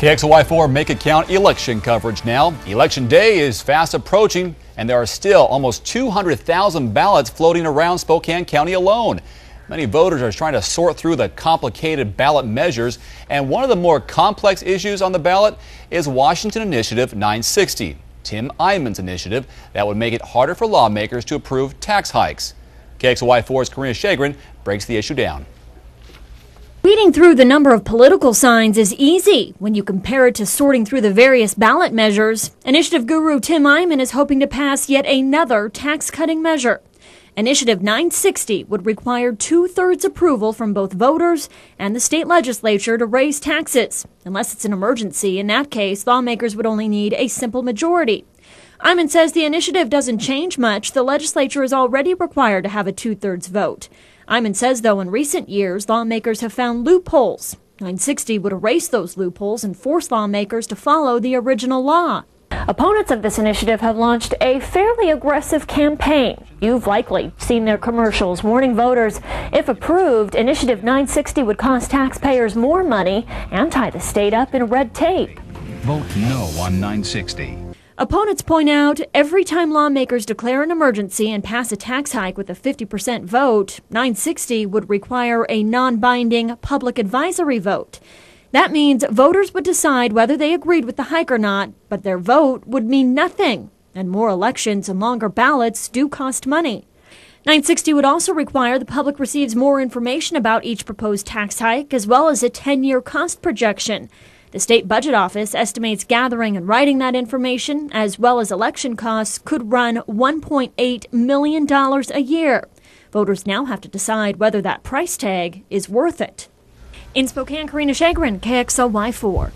KXLY4 Make It Count election coverage now. Election day is fast approaching, and there are still almost 200,000 ballots floating around Spokane County alone. Many voters are trying to sort through the complicated ballot measures, and one of the more complex issues on the ballot is Washington Initiative 960, Tim Eyman's initiative that would make it harder for lawmakers to approve tax hikes. KXLY4's Karina Shagren breaks the issue down. Weeding through the number of political signs is easy when you compare it to sorting through the various ballot measures. Initiative guru Tim Eyman is hoping to pass yet another tax-cutting measure. Initiative 960 would require 2/3 approval from both voters and the state legislature to raise taxes. Unless it's an emergency, in that case, lawmakers would only need a simple majority. Eyman says the initiative doesn't change much. The legislature is already required to have a 2/3 vote. Eyman says, though, in recent years, lawmakers have found loopholes. 960 would erase those loopholes and force lawmakers to follow the original law. Opponents of this initiative have launched a fairly aggressive campaign. You've likely seen their commercials warning voters, if approved, Initiative 960 would cost taxpayers more money and tie the state up in red tape. Vote no on 960. Opponents point out every time lawmakers declare an emergency and pass a tax hike with a 50% vote, 960 would require a non-binding public advisory vote. That means voters would decide whether they agreed with the hike or not, but their vote would mean nothing. And more elections and longer ballots do cost money. 960 would also require the public receives more information about each proposed tax hike, as well as a 10-year cost projection. The state budget office estimates gathering and writing that information, as well as election costs, could run $1.8 million a year. Voters now have to decide whether that price tag is worth it. In Spokane, Karina Shagren, KXLY4.